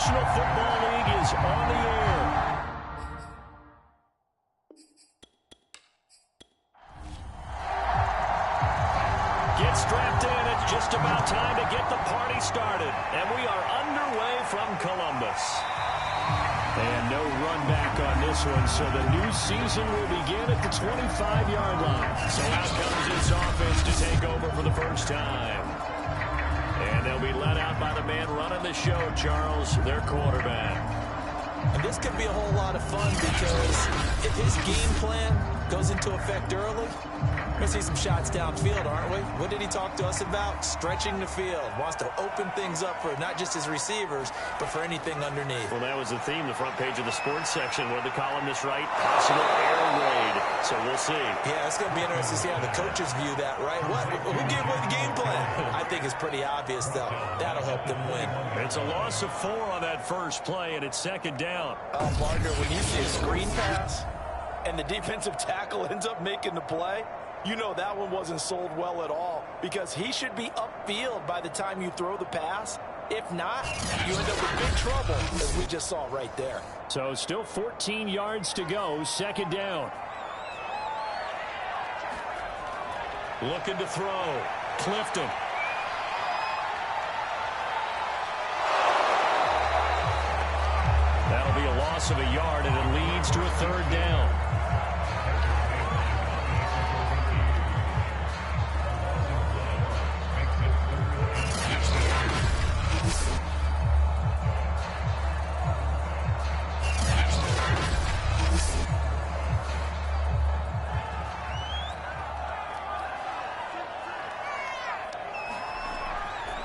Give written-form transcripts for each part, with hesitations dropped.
National Football League is on the air. Get strapped in. It's just about time to get the party started. And we are underway from Columbus. And no run back on this one, so the new season will begin at the 25-yard line. So out comes this offense to take over for the first time. And they'll be let out by the man running the show, Charles, their quarterback. And this could be a whole lot of fun because if his game plan goes into effect early, we're going to see some shots downfield, aren't we? What did he talk to us about? Stretching the field. Wants to open things up for not just his receivers, but for anything underneath. Well, that was the theme, the front page of the sports section. What did the columnist write? Possible air raid. So we'll see. Yeah, it's going to be interesting to see how the coaches view that, right? Who gave away the game plan? I think it's pretty obvious, though. That'll help them win. It's a loss of 4 on that first play, and it's second down. Partner, when you see a screen pass and the defensive tackle ends up making the play, you know that one wasn't sold well at all because he should be upfield by the time you throw the pass. If not, you end up with big trouble, as we just saw right there. So still 14 yards to go, second down. Looking to throw. Clifton. That'll be a loss of a yard, and it leads to a third down.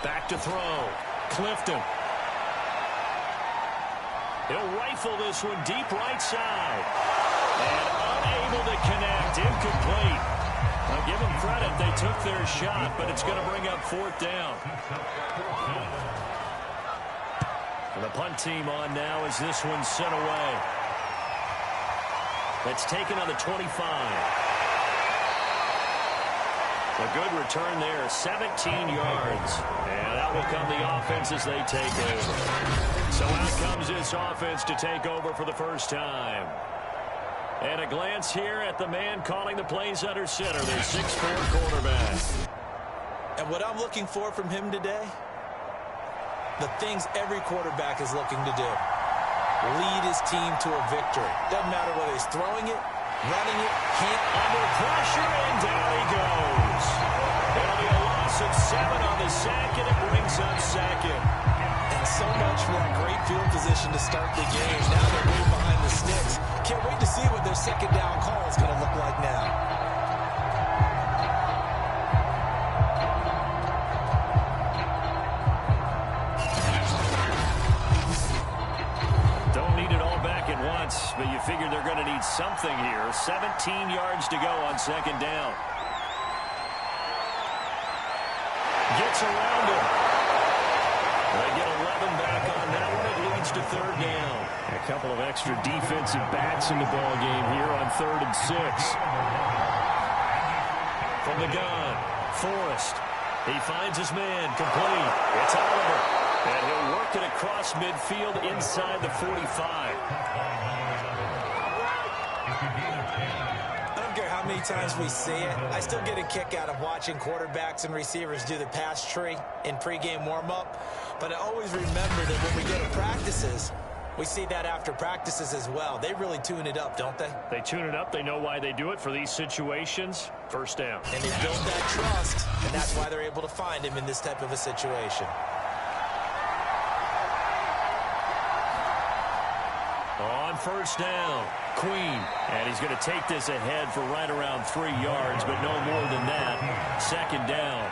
Back to throw. Clifton. He'll rifle this one deep right side. And unable to connect. Incomplete. I'll give them credit. They took their shot, but it's going to bring up fourth down. And the punt team on now as this one's sent away. It's taken on the 25. A good return there, 17 yards. And out will come the offense as they take over. So out comes this offense to take over for the first time. And a glance here at the man calling the plays under center, their 6'4" quarterback. And what I'm looking for from him today, the things every quarterback is looking to do. Lead his team to a victory. Doesn't matter whether he's throwing it, running it, under pressure, and down he goes. It'll be a loss of 7 on the sack, and it brings up second. And so much for that great field position to start the game. Now they're way behind the sticks. Can't wait to see what their second down call is going to look like now. But you figure they're going to need something here. 17 yards to go on second down. Gets around him. They get 11 back on that one. It leads to third down. A couple of extra defensive backs in the ball game here on 3rd and 6. From the gun, Forrest. He finds his man, complete. It's Oliver. And he'll work it across midfield inside the 45. I don't care how many times we see it. I still get a kick out of watching quarterbacks and receivers do the pass tree in pregame warm-up. But I always remember that when we go to practices, we see that after practices as well. They really tune it up, don't they? They tune it up. They know why they do it for these situations. First down. And they build that trust, and that's why they're able to find him in this type of a situation. On first down, Queen. And he's going to take this ahead for right around 3 yards, but no more than that. Second down.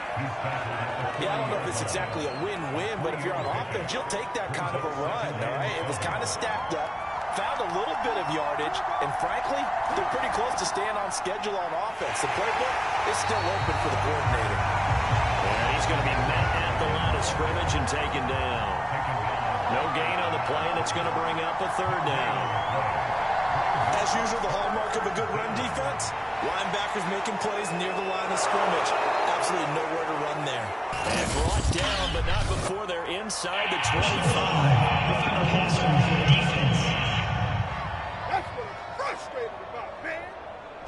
Yeah, I don't know if it's exactly a win-win, but if you're on offense, you'll take that kind of a run, all right? It was kind of stacked up, found a little bit of yardage, and frankly, they're pretty close to staying on schedule on offense. The playbook is still open for the coordinator. And he's going to be met at the line of scrimmage and taken down. No gain on the play, and it's going to bring up a third down. As usual, the hallmark of a good run defense, linebackers making plays near the line of scrimmage. Absolutely nowhere to run there. And brought down, but not before they're inside the 25. That's what I'm frustrated about, man.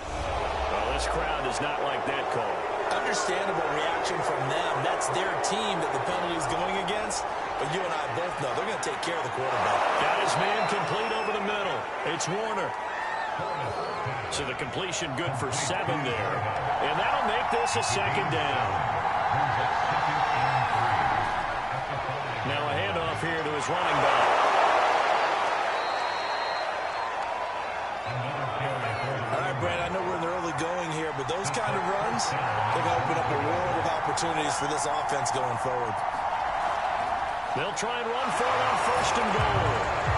Well, this crowd does not like that call. Understandable reaction from them. That's their team that the penalty is going against. But you and I both know they're going to take care of the quarterback. Got his man complete over the middle. It's Warner. So the completion good for 7 there. And that'll make this a second down. Now a handoff here to his running back. All right, Brad, I know we're in the early going here, but those kind of runs, they're going to open up a world of opportunities for this offense going forward. They'll try and run for it on 1st and goal.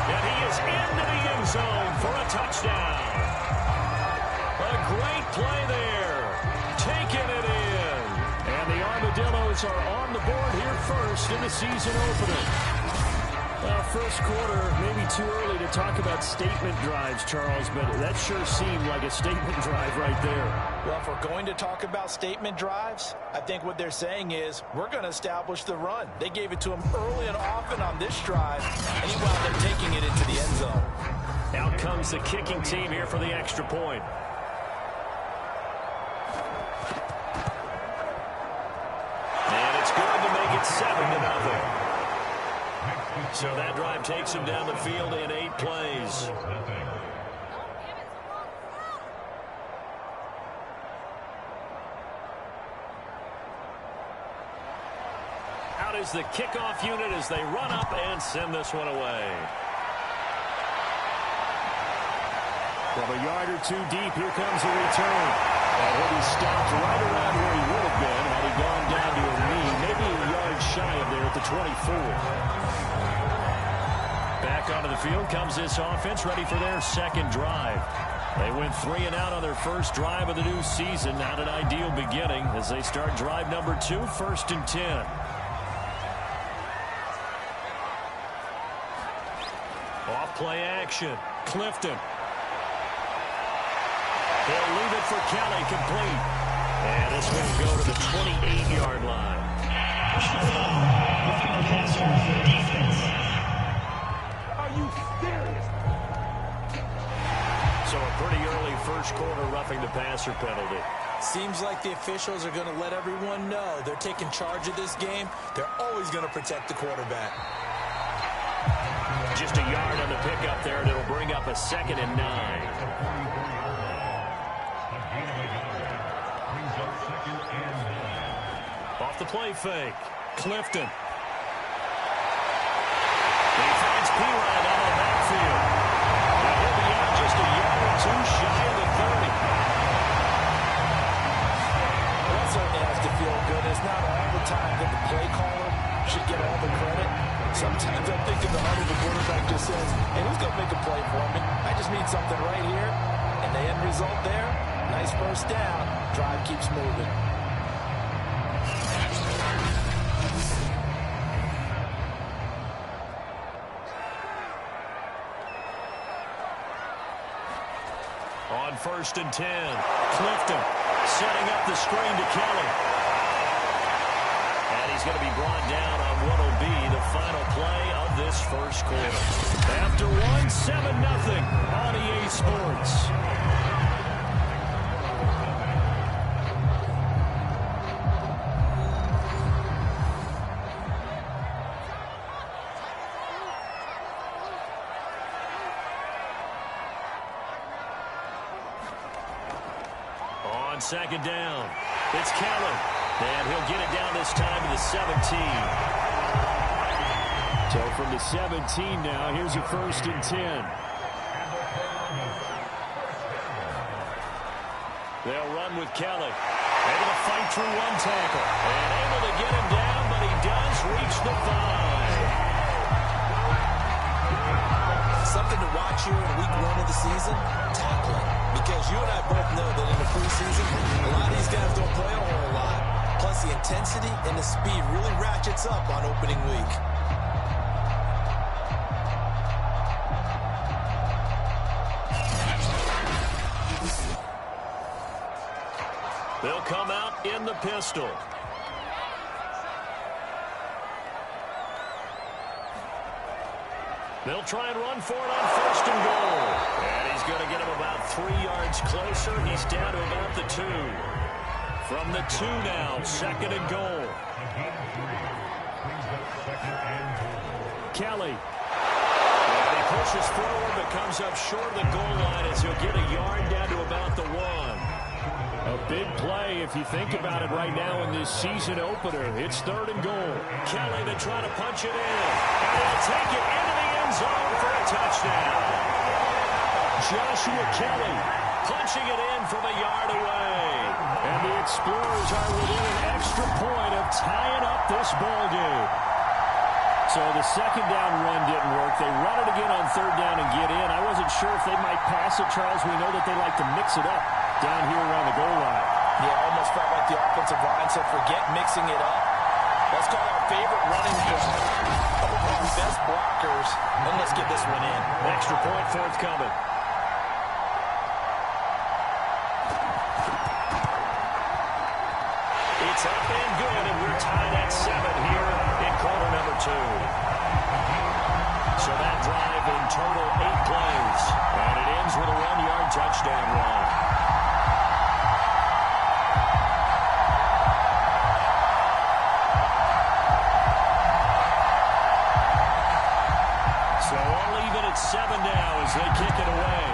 And he is into the end zone for a touchdown. A great play there. Taking it in. And the Armadillos are on the board here first in the season opener. Well, first quarter, maybe too early to talk about statement drives, Charles, but that sure seemed like a statement drive right there. Well, if we're going to talk about statement drives, I think what they're saying is we're going to establish the run. They gave it to him early and often on this drive, and he wound up taking it into the end zone. Out comes the kicking team here for the extra point. And it's good to make it 7-0. So that drive takes him down the field in 8 plays. Out is the kickoff unit as they run up and send this one away. From a yard or 2 deep, here comes a return. And he'll be stopped right around where he would have been had he gone down to a knee, maybe a yard shy of there at the 24. Back onto the field comes this offense, ready for their second drive. They went 3 and out on their first drive of the new season. Not an ideal beginning as they start drive number 2, 1st and 10. Off play action. Clifton. He'll leave it for Kelly, complete. And this will go to the 28-yard line. Are you serious? So a pretty early first quarter roughing the passer penalty. Seems like the officials are going to let everyone know they're taking charge of this game. They're always going to protect the quarterback. Just a yard on the pickup there, and it'll bring up a 2nd and 9. Off the play fake. Clifton. He finds P-Ryan out of the backfield. And he'll be out just a yard or 2 shy of the 30. Well, that certainly has to feel good. It's not all the time that the play caller should get all the credit. Sometimes I'm thinking the heart of the quarterback just says, hey, who's going to make a play for me? I just need something right here. And the end result there, nice first down. Drive keeps moving. On 1st and 10, Clifton setting up the screen to Kelly. And he's going to be brought down on what will be the final play of this first quarter. After 1, 7-0 on EA Sports. On 2nd down, it's Kelly. And he'll get it down this time to the 17. So from the 17 now, here's a 1st and 10. They'll run with Kelly. Able to fight through 1 tackle. And able to get him down, but he does reach the 5. Something to watch here in week 1 of the season, tackling. Because you and I both know that in the preseason, a lot of these guys don't play a whole lot. Plus, the intensity and the speed really ratchets up on opening week. come out in the pistol. They'll try and run for it on first and goal. And he's going to get him about 3 yards closer. He's down to about the 2. From the 2 now, second and goal. Kelly. And he pushes forward but comes up short of the goal line as he'll get a yard down to about the 1. A big play if you think about it right now in this season opener. It's third and goal. Kelly to try to punch it in. And he'll take it into the end zone for a touchdown. Joshua Kelly punching it in from a yard away. And the Explorers are within an extra point of tying up this ball game. So the second down run didn't work. They run it again on third down and get in. I wasn't sure if they might pass it, Charles. We know that they like to mix it up down here around the goal line. Yeah, almost felt like the offensive line said, forget mixing it up. Let's call our favorite running play. Couple of our best blockers, and let's get this one in. Extra point forthcoming. It's up and good, and we're tied at 7 here in quarter number 2. So that drive in total 8 plays, and it ends with a 1-yard touchdown run. So all even at 7 now as they kick it away.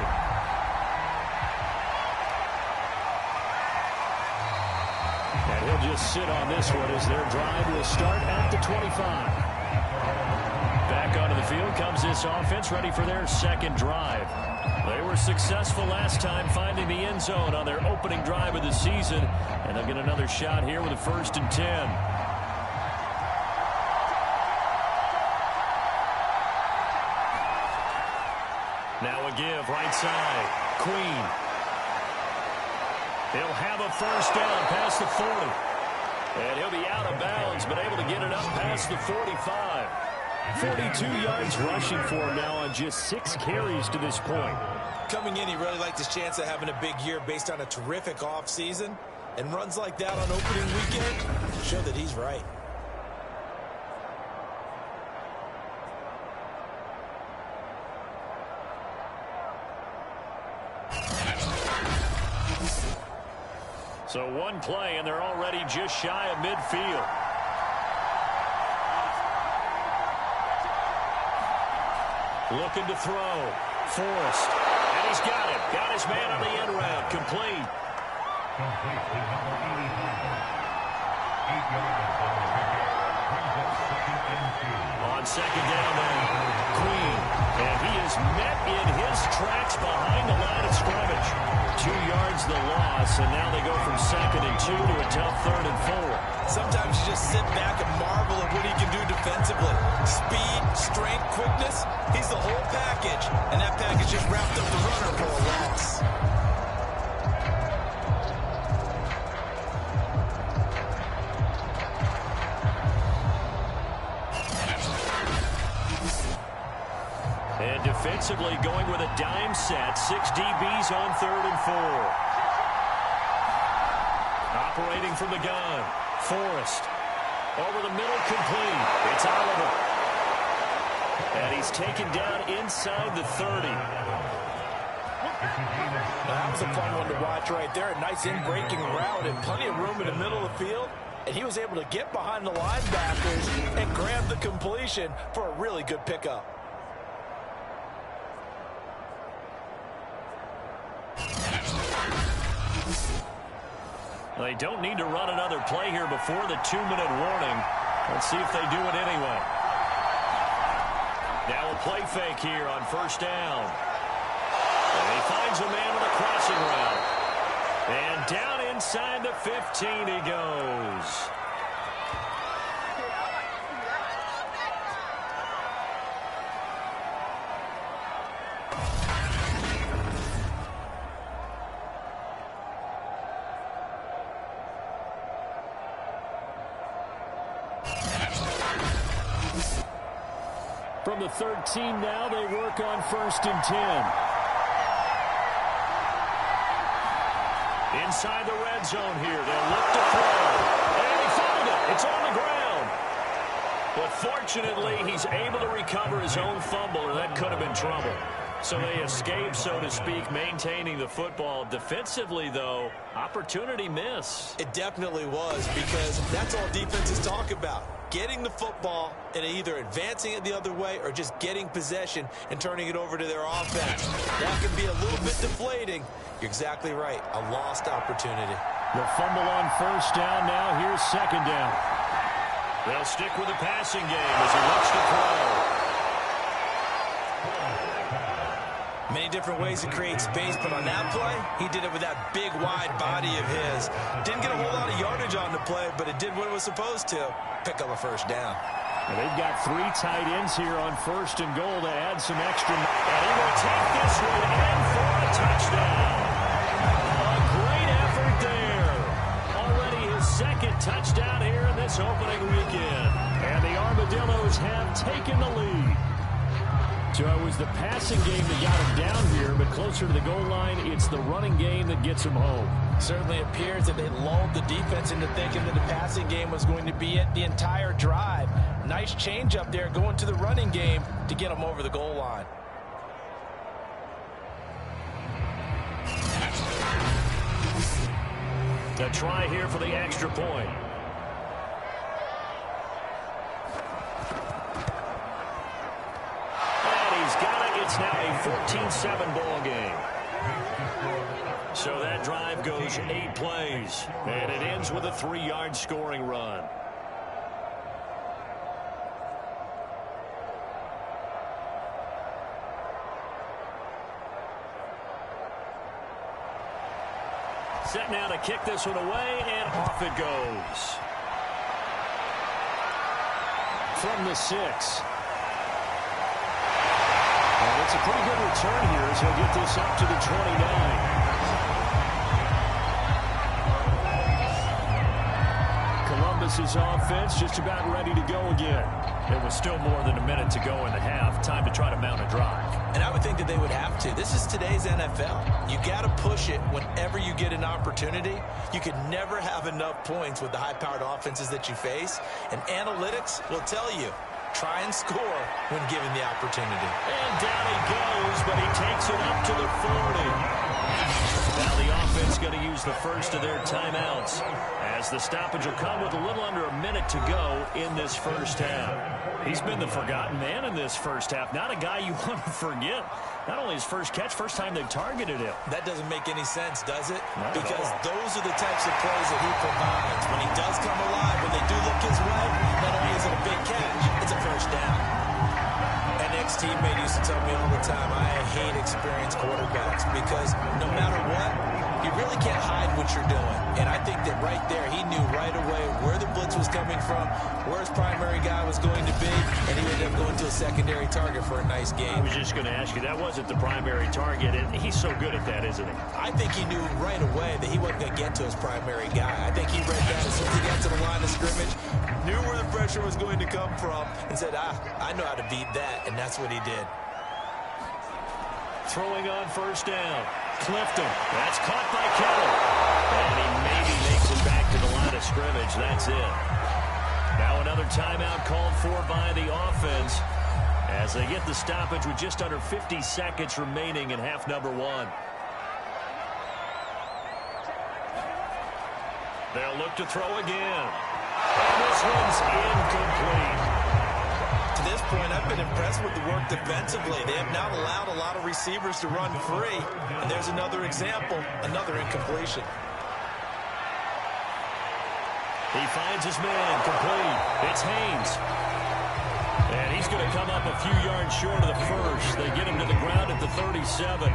And he'll just sit on this one as their drive will start at the 25. Back onto the field comes this offense, ready for their second drive. They were successful last time finding the end zone on their opening drive of the season, and they'll get another shot here with a 1st and 10. Now a give, right side. Queen. He'll have a first down past the 40. And he'll be out of bounds, but able to get it up past the 45. 42 yards rushing for him now on just 6 carries to this point. Coming in, he really liked his chance of having a big year based on a terrific offseason. And runs like that on opening weekend show that he's right. So one play, and they're already just shy of midfield. Looking to throw. Forrest. And he's got it. Got his man on the end route. Complete. On second down now. Queen. And he is met in his tracks behind the line of scrimmage. 2 yards the loss, and now they go from 2nd and 2 to a tough 3rd and 4. Sometimes you just sit back and marvel at what he can do defensively. Speed, strength, quickness, he's the whole package. And that package just wrapped up the runner for a loss. And defensively going with a dime set. 6 DBs on 3rd and 4. Operating from the gun. Forrest. Over the middle, complete. It's Oliver. And he's taken down inside the 30. That was a fun one to watch right there. A nice in-breaking route and plenty of room in the middle of the field. And he was able to get behind the linebackers and grab the completion for a really good pickup. They don't need to run another play here before the 2-minute warning. Let's see if they do it anyway. Now a play fake here on 1st down. And he finds a man on a crossing route. And down inside the 15 he goes. From the 13 now, they work on 1st and 10. Inside the red zone here. They'll look to throw. And he found it. It's on the ground. But fortunately, he's able to recover his own fumble, or that could have been trouble. So they escape, so to speak, maintaining the football. Defensively, though, opportunity miss. It definitely was, because that's all defenses talk about. Getting the football and either advancing it the other way or just getting possession and turning it over to their offense. That can be a little bit deflating. You're exactly right. A lost opportunity. The fumble on first down now. Here's second down. They'll stick with the passing game as he looks to throw. Many different ways to create space, but on that play, he did it with that big, wide body of his. Didn't get a whole lot of yardage on the play, but it did what it was supposed to. Pick up a first down. And they've got 3 tight ends here on first and goal to add some extra. And he will take this one in for a touchdown. A great effort there. Already his second touchdown here in this opening weekend. And the Armadillos have taken the lead. So it was the passing game that got him down here, but closer to the goal line, it's the running game that gets him home. Certainly appears that they lulled the defense into thinking that the passing game was going to be it the entire drive. Nice change up there going to the running game to get him over the goal line. A try here for the extra point. It's now a 14-7 ball game. So that drive goes 8 plays, and it ends with a 3-yard scoring run. Set now to kick this one away, and off it goes. From the 6. And it's a pretty good return here as he'll get this up to the 29. Columbus's offense just about ready to go again. There was still more than a minute to go in the half. Time to try to mount a drive. And I would think that they would have to. This is today's NFL. You got to push it whenever you get an opportunity. You can never have enough points with the high-powered offenses that you face. And analytics will tell you, try and score when given the opportunity. And down he goes, but he takes it up to the 40. Now the offense going to use the first of their timeouts, as the stoppage will come with a little under a minute to go in this first half. He's been the forgotten man in this first half. Not a guy you want to forget. Not only his first catch, first time they've targeted him. That doesn't make any sense, does it? Not because those are the types of plays that he provides. When he does come alive, when they do look his way, not only is it a big catch, it's a first down. An ex-teammate used to tell me all the time, I hate experienced quarterbacks because no matter what, you really can't hide what you're doing. And I think that right there, he knew right away where the blitz was coming from, where his primary guy was going to be, and he ended up going to a secondary target for a nice game. I was just going to ask you, that wasn't the primary target, and he's so good at that, isn't he? I think he knew right away that he wasn't going to get to his primary guy. I think he read that as soon as he got to the line of scrimmage, knew where the pressure was going to come from, and said, I know how to beat that, and that's what he did. Throwing on first down. Clifton. That's caught by Kelly. And he maybe makes it back to the line of scrimmage. That's it. Now another timeout called for by the offense as they get the stoppage with just under 50 seconds remaining in half number 1. They'll look to throw again. And this one's incomplete. To this point, I've been impressed with the work defensively. They have not allowed a lot of receivers to run free. And there's another example, another incompletion. He finds his man, complete. It's Haynes. And he's going to come up a few yards short of the first. They get him to the ground at the 37.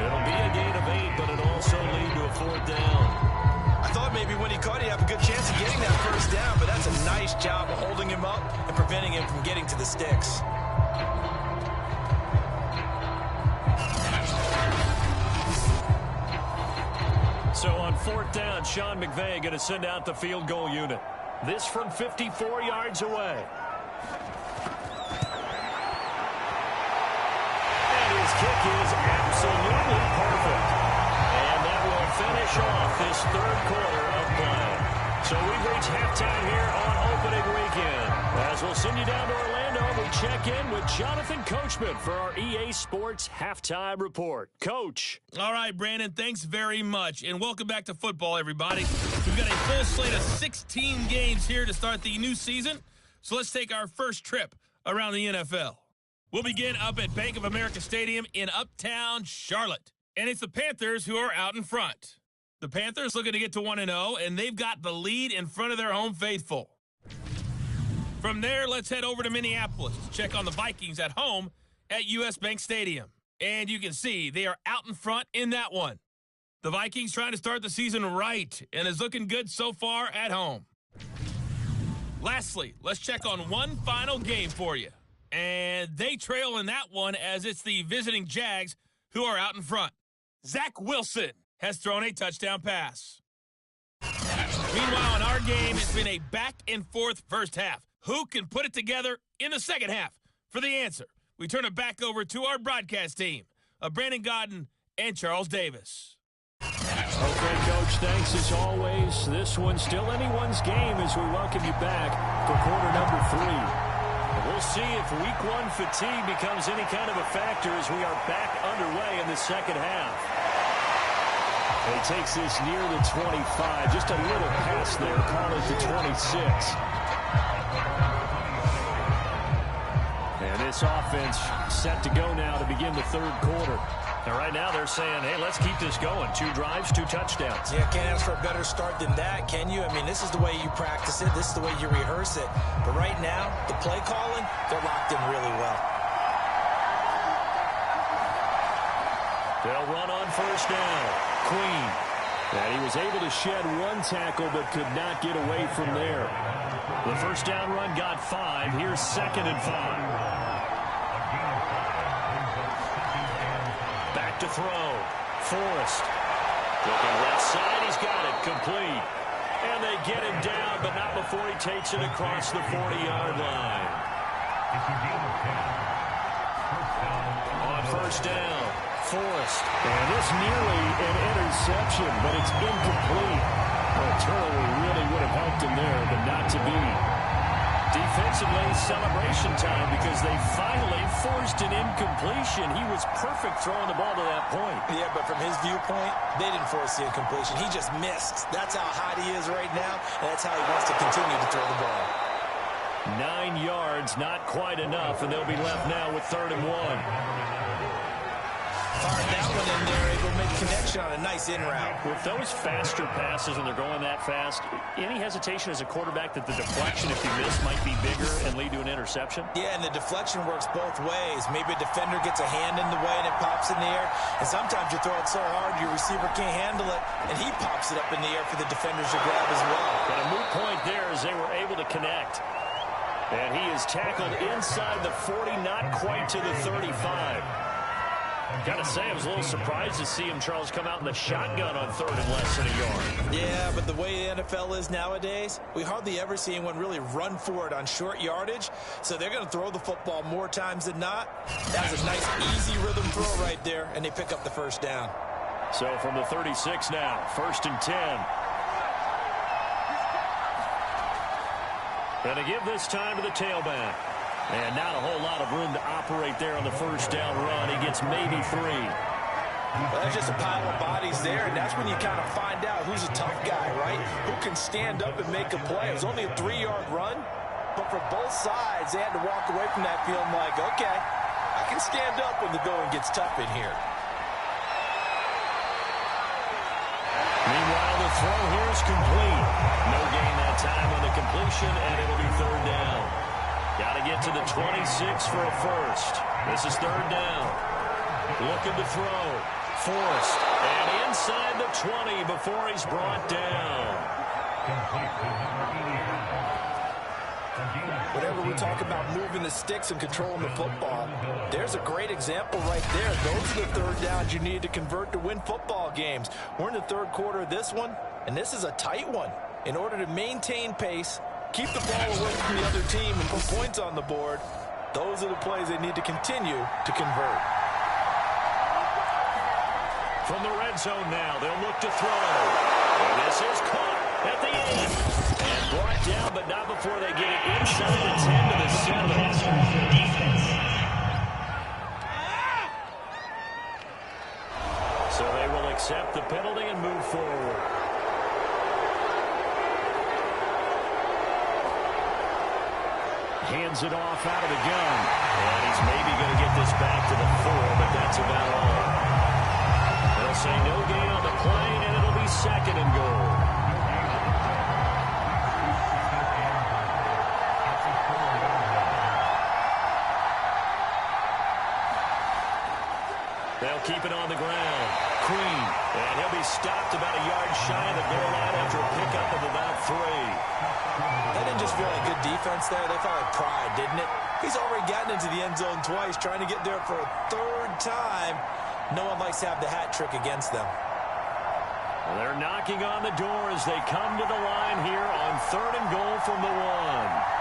It'll be a gain of 8, but it'll also lead to a 4th down. I thought maybe when he caught, he'd have a good chance of getting that first down, but that's a nice job of holding him up and preventing him from getting to the sticks. So on 4th down, Sean McVay going to send out the field goal unit. This from 54 yards away. And his kick is absolutely perfect. And that will finish off this third quarter of play. So we've reached halftime here on opening weekend. As we'll send you down to Orlando, we check in with Jonathan Coachman for our EA Sports Halftime Report. Coach. All right, Brandon, thanks very much. And welcome back to football, everybody. We've got a full slate of 16 games here to start the new season. So let's take our first trip around the NFL. We'll begin up at Bank of America Stadium in Uptown Charlotte. And it's the Panthers who are out in front. The Panthers looking to get to 1-0, and they've got the lead in front of their home faithful. From there, let's head over to Minneapolis to check on the Vikings at home at US Bank Stadium. And you can see they are out in front in that one. The Vikings trying to start the season right and is looking good so far at home. Lastly, let's check on one final game for you. And they trail in that one as it's the visiting Jags who are out in front. Zach Wilson has thrown a touchdown pass. Meanwhile, in our game, it's been a back-and-forth first half. Who can put it together in the second half? For the answer, we turn it back over to our broadcast team of Brandon Godden and Charles Davis. Okay, Coach, thanks as always. This one's still anyone's game as we welcome you back for quarter number 3. We'll see if week 1 fatigue becomes any kind of a factor as we are back underway in the second half. He takes this near the 25. Just a little pass there. Call it the 26. And this offense set to go now to begin the third quarter. And right now they're saying, hey, let's keep this going. 2 drives, 2 touchdowns. Yeah, can't ask for a better start than that, can you? I mean, this is the way you practice it. This is the way you rehearse it. But right now, the play calling, they're locked in really well. They'll run on first down. Queen. And he was able to shed 1 tackle but could not get away from there. The first down run got 5. Here's 2nd and 5. Back to throw. Forrest. Looking left side. He's got it. Complete. And they get him down, but not before he takes it across the 40-yard line. On first down, Forrest. And this nearly an interception, but it's incomplete. Well, Turner really would have helped him there, but not to be. Defensively, celebration time because they finally forced an incompletion. He was perfect throwing the ball to that point. Yeah, but from his viewpoint, they didn't force the incompletion. He just missed. That's how hot he is right now, and that's how he wants to continue to throw the ball. 9 yards, not quite enough, and they'll be left now with 3rd and 1. Fired that one in there, able to make connection on a nice in route. With those faster passes and they're going that fast, any hesitation as a quarterback that the deflection, if you miss, might be bigger and lead to an interception? Yeah, and the deflection works both ways. Maybe a defender gets a hand in the way and it pops in the air. And sometimes you throw it so hard your receiver can't handle it, and he pops it up in the air for the defenders to grab as well. But a moot point there as they were able to connect. And he is tackled inside the 40, not quite to the 35. Gotta say, I was a little surprised to see him, Charles, come out in the shotgun on 3rd and less than a yard. Yeah, but the way the NFL is nowadays, we hardly ever see anyone really run for it on short yardage. So they're going to throw the football more times than not. That's a nice, easy rhythm throw right there, and they pick up the first down. So from the 36 now, 1st and 10. Going to give this time to the tailback. And not a whole lot of room to operate there on the first down run. He gets maybe 3. Well, that's just a pile of bodies there, and that's when you kind of find out who's a tough guy, right? Who can stand up and make a play. It was only a 3-yard run, but for both sides, they had to walk away from that feeling like, okay, I can stand up when the going gets tough in here. Meanwhile, the throw here is complete. No gain that time on the completion, and it'll be 3rd down. Got to get to the 26 for a first. This is 3rd down. Looking to throw. Forrest. And inside the 20 before he's brought down. Whenever we talk about moving the sticks and controlling the football, there's a great example right there. Those are the 3rd downs you need to convert to win football games. We're in the 3rd quarter of this one, and this is a tight one. In order to maintain pace, keep the ball away from the other team and put points on the board, those are the plays they need to continue to convert. From the red zone now, they'll look to throw. And this is caught at the end. And brought down, but not before they get it inside the 10 to the 7. So they will accept the penalty and move forward. Hands it off out of the gun. And he's maybe going to get this back to the 4, but that's about all. They'll say no gain on the play, and it'll be 2nd and goal. They'll keep it on the ground. Queen. And he'll be stopped about a yard shy of the goal line after a pickup of about 3. That didn't just feel like good defense there. That felt like pride, didn't it? He's already gotten into the end zone twice, trying to get there for a 3rd time. No one likes to have the hat trick against them. Well, they're knocking on the door as they come to the line here on 3rd and goal from the 1.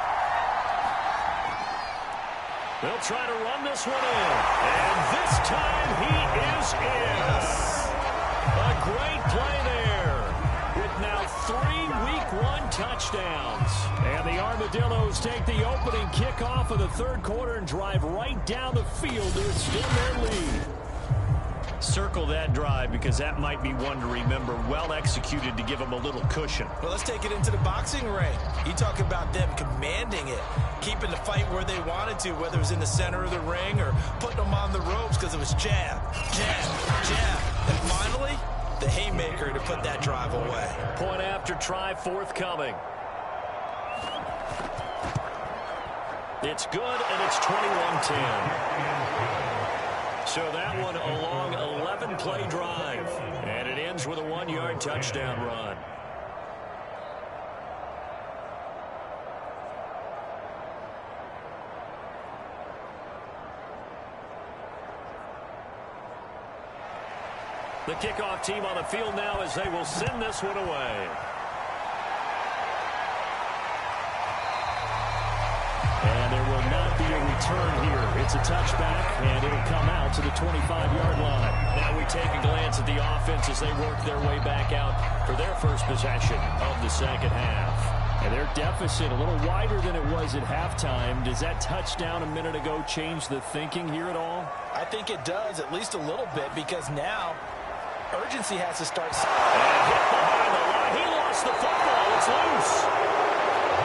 They'll try to run this one in. And this time he is in. A great play there. With now 3 Week 1 touchdowns. And the Armadillos take the opening kickoff of the 3rd quarter and drive right down the field to extend their lead. Circle that drive because that might be one to remember. Well executed to give them a little cushion. Well, let's take it into the boxing ring. You talk about them commanding it, keeping the fight where they wanted to, whether it was in the center of the ring or putting them on the ropes because it was jab, jab, jab. And finally, the haymaker to put that drive away. Point after try forthcoming. It's good, and it's 21-10. So that one a long 11-play drive. And it ends with a 1-yard touchdown run. The kickoff team on the field now as they will send this one away. And there will not be a return here. It's a touchback, and it'll come out to the 25-yard line. Now we take a glance at the offense as they work their way back out for their first possession of the 2nd half. And their deficit a little wider than it was at halftime. Does that touchdown a minute ago change the thinking here at all? I think it does, at least a little bit, because now urgency has to start. And hit behind the line. He lost the football. It's loose.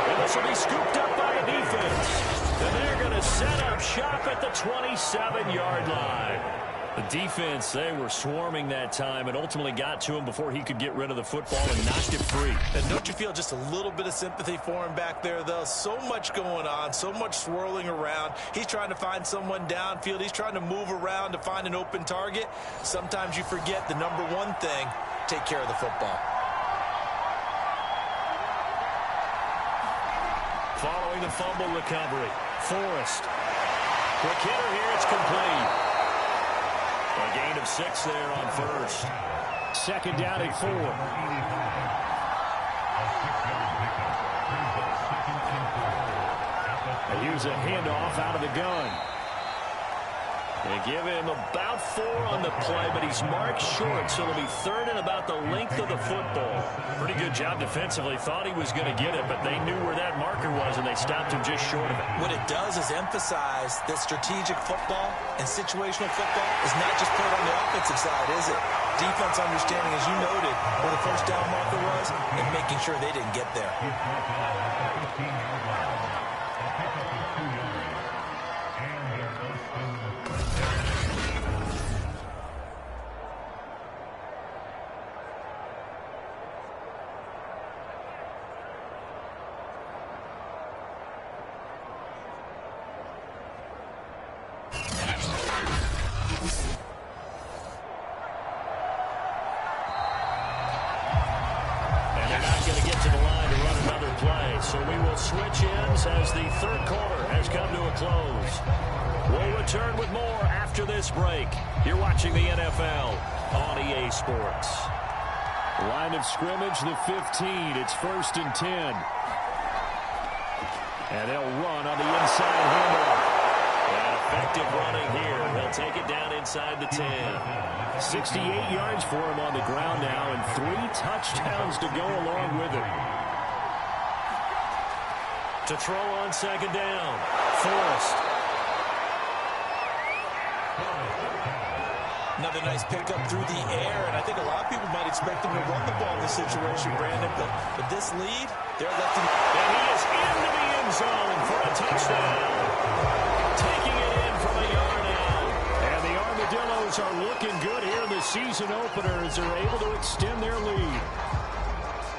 And this will be scooped up by the defense. And they're going to set up shop at the 27-yard line. The defense, they were swarming that time and ultimately got to him before he could get rid of the football and knocked it free. And don't you feel just a little bit of sympathy for him back there, though? So much going on, so much swirling around. He's trying to find someone downfield. He's trying to move around to find an open target. Sometimes you forget the number one thing, take care of the football. Following the fumble recovery, Forrest. Quick hitter here, it's complete. A gain of 6 there on first. 2nd down at 4. And here's a handoff out of the gun. They give him about 4 on the play, but he's marked short, so it'll be 3rd and about the length of the football. Pretty good job defensively. Thought he was going to get it, but they knew where that marker was, and they stopped him just short of it. What it does is emphasize that strategic football and situational football is not just played on the offensive side, is it? Defense understanding, as you noted, where the first down marker was and making sure they didn't get there. So we will switch ends as the 3rd quarter has come to a close. We'll return with more after this break. You're watching the NFL on EA Sports. Line of scrimmage, the 15. It's 1st and 10. And they'll run on the inside handoff. And effective running here. They'll take it down in inside the 10. 68 yards for him on the ground now, and 3 touchdowns to go along with it. To throw on second down, Forrest. Another nice pickup through the air, and I think a lot of people might expect him to run the ball in this situation, Brandon, but with this lead, they're letting... And he is into the end zone for a touchdown. Taking it in from a yard out. And the Armadillos are looking good here in the season opener as they're able to extend their lead.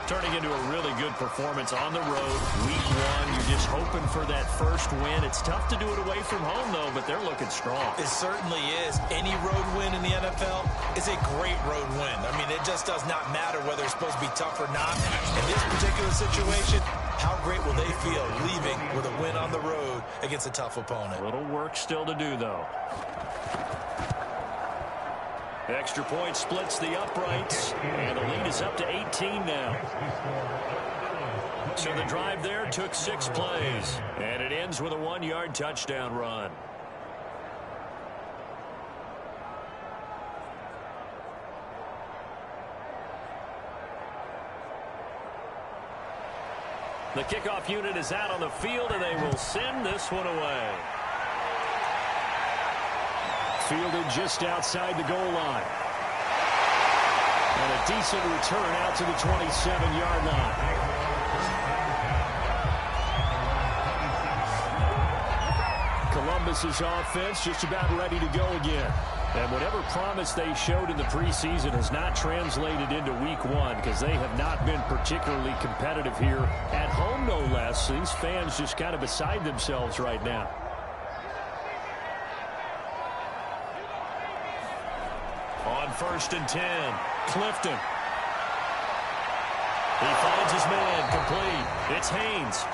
Turning into a really good performance on the road. Week 1, you're just hoping for that first win. It's tough to do it away from home, though, but they're looking strong. It certainly is. Any road win in the NFL is a great road win. I mean, it just does not matter whether it's supposed to be tough or not. In this particular situation, how great will they feel leaving with a win on the road against a tough opponent? A little work still to do, though. Extra point splits the uprights, and the lead is up to 18 now. So the drive there took 6 plays, and it ends with a 1-yard touchdown run. The kickoff unit is out on the field, and they will send this one away. Fielded just outside the goal line. And a decent return out to the 27-yard line. Columbus's offense just about ready to go again. And whatever promise they showed in the preseason has not translated into week 1 because they have not been particularly competitive here at home, no less. These fans just kind of beside themselves right now. On 1st and 10, Clifton. He finds his man, complete. It's Haynes.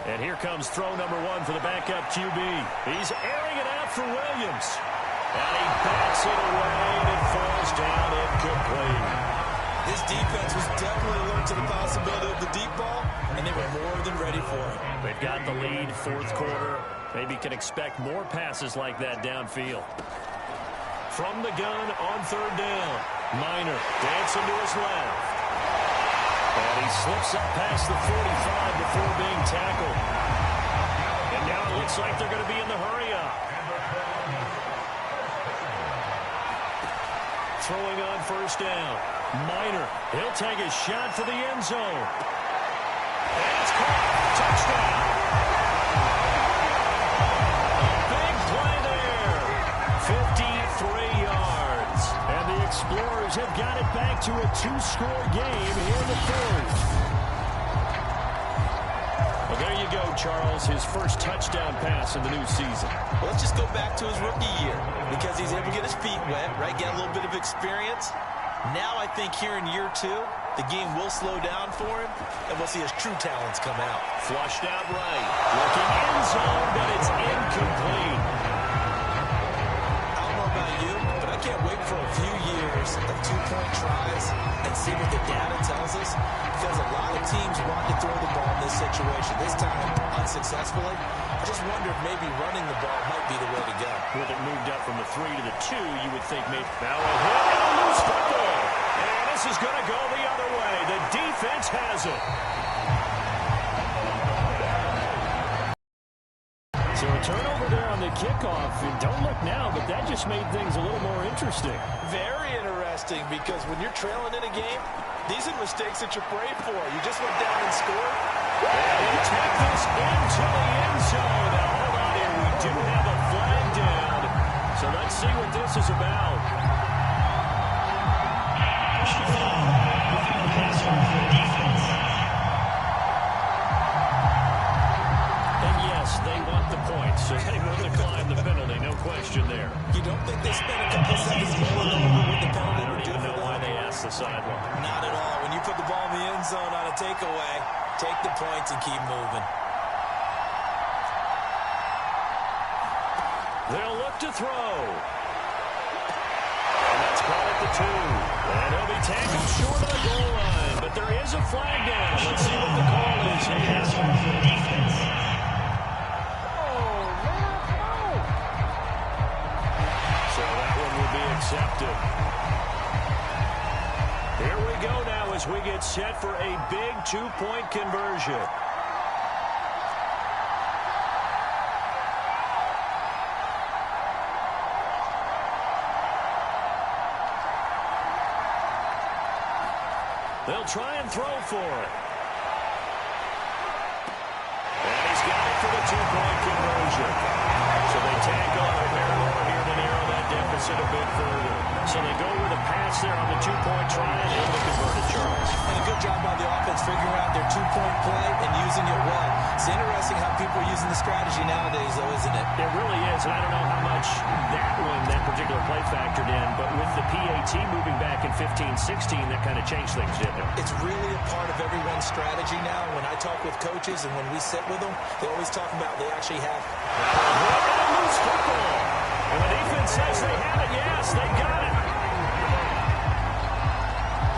And here comes throw number 1 for the backup QB. He's airing it out for Williams. And he backs it away, and it falls down incomplete. This defense was definitely alert to the possibility of the deep ball, and they were more than ready for it. They've got the lead, 4th quarter. Maybe can expect more passes like that downfield. From the gun on 3rd down. Minor dancing to his left. And he slips up past the 45 before being tackled. And now it looks like they're going to be in the hurry-up. Throwing on 1st down. Minor. He'll take a shot for the end zone. And it's caught. Touchdown. A big play there. 53 yards. And the Explorers have got it back to a 2-score game here in the 4th. Well, there you go, Charles. His first touchdown pass in the new season. Well, let's just go back to his rookie year because he's able to get his feet wet, right? Get a little bit of experience. Now I think here in year 2, the game will slow down for him, and we'll see his true talents come out. Flushed out right. Looking end zone, but it's incomplete. I don't know about you, but I can't wait for a few years of 2-point tries and see what the data tells us, because a lot of teams want to throw the ball in this situation. This time, unsuccessfully. I just wonder if maybe running the ball might be the way to go. With it moved up from the 3 to the 2, you would think maybe now a hit and a loose football. And this is going to go the other way. The defense has it. So a turnover there on the kickoff. And don't look now, but that just made things a little more interesting. Very interesting, because when you're trailing in a game, these are mistakes that you pray for. You just went down and scored. And he'll take this into the end zone. Now, hold on here. We do have a flag down. passes about. And yes, they want the points, so they will decline the penalty, no question there. You don't think they spent a couple seconds mulling over what the penalty would do for know why them? they asked the sideline. Not at all. When you put the ball in the end zone on a takeaway, take the points and keep moving. They'll look to throw. And that's caught at the 2. And he'll be tackled short of the goal line. But there is a flag down. Let's see what the call is here. So that one will be accepted. Here we go now as we get set for a big 2-point conversion. They'll try and throw for it. And he's got it for the 2-point conversion. So they tack on a pair more here to narrow that deficit a bit further. So they go with a pass there on the 2-point try and able to convert it, Charles. And a good job by the offense figuring out their 2-point play and using it well. It's interesting how people are using the strategy nowadays, though, isn't it? It really is, and I don't know how much that particular play factored in, but with the PAT moving back in 15-16, that kind of changed things, didn't it? It's really a part of everyone's strategy now. When I talk with coaches and when we sit with them, they always talk about they actually have Loose football. And the defense says they have it. Yes, they got it.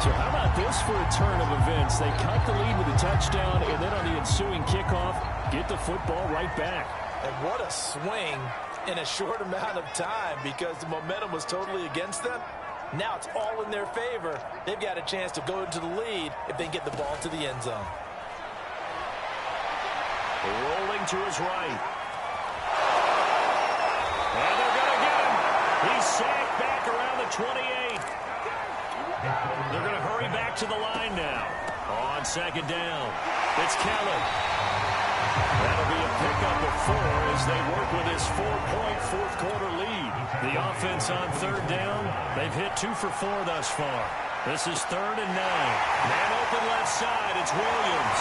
So how about this for a turn of events? They cut the lead with a touchdown, and then on the ensuing kickoff, get the football right back. And what a swing in a short amount of time because the momentum was totally against them. Now it's all in their favor. They've got a chance to go into the lead if they get the ball to the end zone. Rolling to his right. And they're going to get him. He's sacked back around the 28. They're going to hurry back to the line now. On second down, it's Kelly. That'll be a pickup of 4 as they work with his 4-point fourth-quarter lead. The offense on third down, they've hit 2 for 4 thus far. This is 3rd and 9. Man open left side, it's Williams.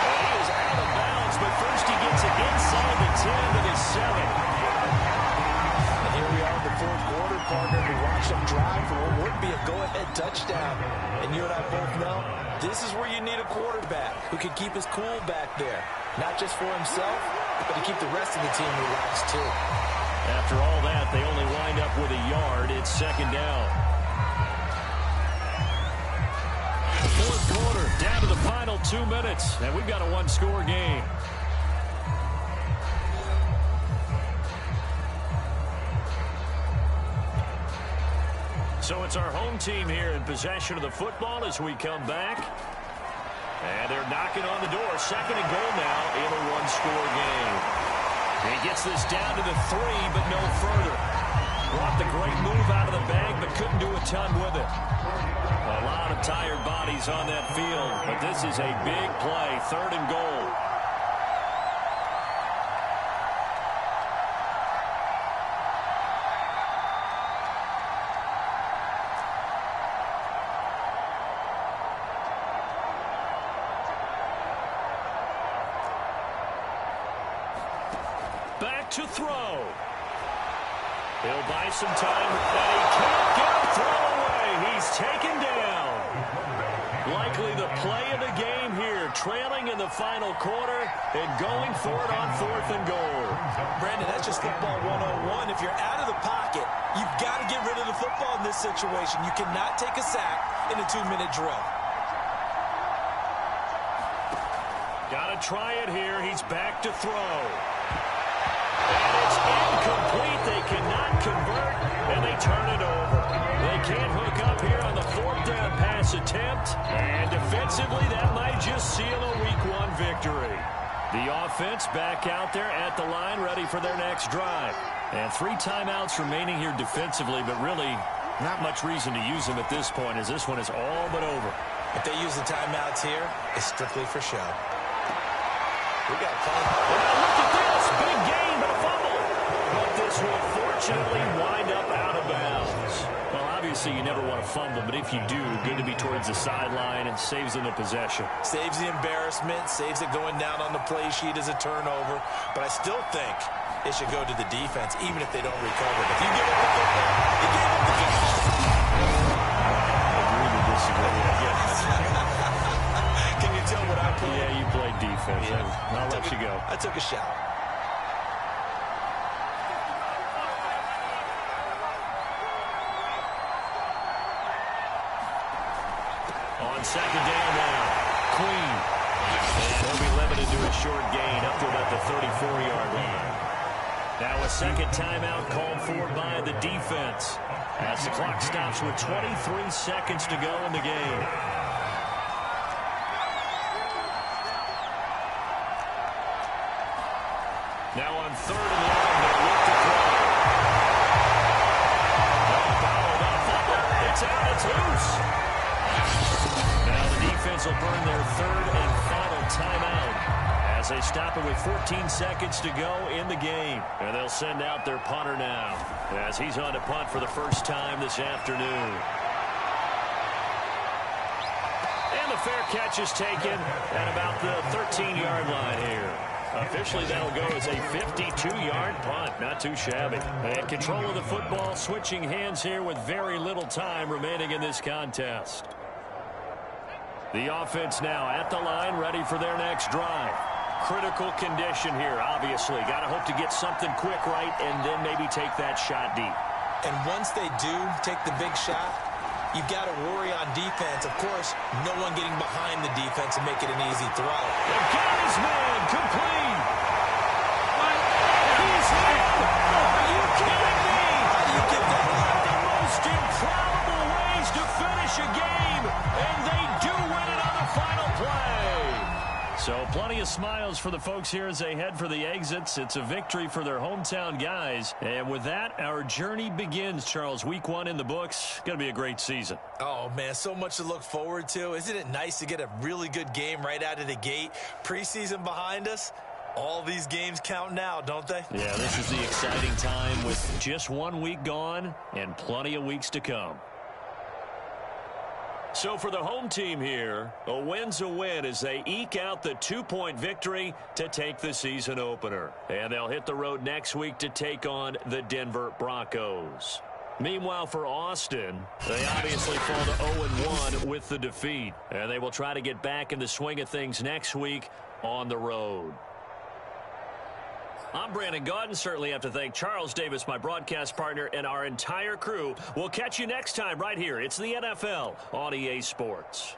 And he is out of bounds, but first he gets it inside the 10 to the 7. And here we are in the fourth quarter, partner. We watch them drive for what would be a go-ahead touchdown. And you and I both know this is where you need a quarterback who can keep his cool back there. Not just for himself, but to keep the rest of the team relaxed too. After all that, they only wind up with a yard. It's second down. Fourth quarter, down to the final 2 minutes, and we've got a one-score game. So it's our home team here in possession of the football as we come back. And they're knocking on the door. 2nd and goal now in a one-score game. He gets this down to the 3, but no further. Brought the great move out of the bag, but couldn't do a ton with it. A lot of tired bodies on that field, but this is a big play. 3rd and goal. Back to throw. He'll buy some time, and he can't get a throw away. He's taken down. Likely the play of the game here, trailing in the final quarter and going for it on 4th and goal. Brandon, that's just football 101. If you're out of the pocket, you've got to get rid of the football in this situation. You cannot take a sack in a 2-minute drill. Got to try it here. He's back to throw. And it's incomplete. They cannot convert, and they turn it over. They can't hook up here on the 4th down pass attempt. And defensively, that might just seal a Week 1 victory. The offense back out there at the line, ready for their next drive. And 3 timeouts remaining here defensively, but really not much reason to use them at this point, as this one is all but over. If they use the timeouts here, it's strictly for show. We got a call. Well, look at this. Big game, but a fumble. But this will fortunately wind up obviously you never want to fumble, but if you do, good to be towards the sideline and saves them the possession. Saves the embarrassment, saves it going down on the play sheet as a turnover. But I still think it should go to the defense, even if they don't recover. If you give up the football, you gave up the football. Agree to disagree, I guess. Can you tell what I played? Yeah, you played defense. Yeah. I'll let you go. I took a shot. On second down now, Queen. And he'll be limited to a short gain up to about the 34-yard line. Now a second timeout called for by the defense as the clock stops with 23 seconds to go in the game. Now on third and long, they look to throw. It's out, it's loose. Now the defense will burn their third and final timeout as they stop it with 14 seconds to go in the game. And they'll send out their punter now as he's on to punt for the first time this afternoon. And the fair catch is taken at about the 13-yard line here. Officially, that'll go as a 52-yard punt. Not too shabby. And control of the football, switching hands here with very little time remaining in this contest. The offense now at the line, ready for their next drive. Critical condition here, obviously. Got to hope to get something quick right and then maybe take that shot deep. And once they do take the big shot, you've got to worry on defense. Of course, no one getting behind the defense and make it an easy throw. And got his man complete. He's hit. Are you kidding me? How do you get that? One of the most improbable ways to finish a game, and they do win it on the final play. So plenty of smiles for the folks here as they head for the exits. It's a victory for their hometown guys. And with that, our journey begins, Charles. Week 1 in the books. Going to be a great season. Oh, man, so much to look forward to. Isn't it nice to get a really good game right out of the gate? Preseason behind us. All these games count now, don't they? Yeah, this is the exciting time with just 1 week gone and plenty of weeks to come. So for the home team here, a win's a win as they eke out the 2-point victory to take the season opener. And they'll hit the road next week to take on the Denver Broncos. Meanwhile, for Austin, they obviously fall to 0-1 with the defeat. And they will try to get back in the swing of things next week on the road. I'm Brandon Gaudin. Certainly have to thank Charles Davis, my broadcast partner, and our entire crew. We'll catch you next time right here. It's the NFL on EA Sports.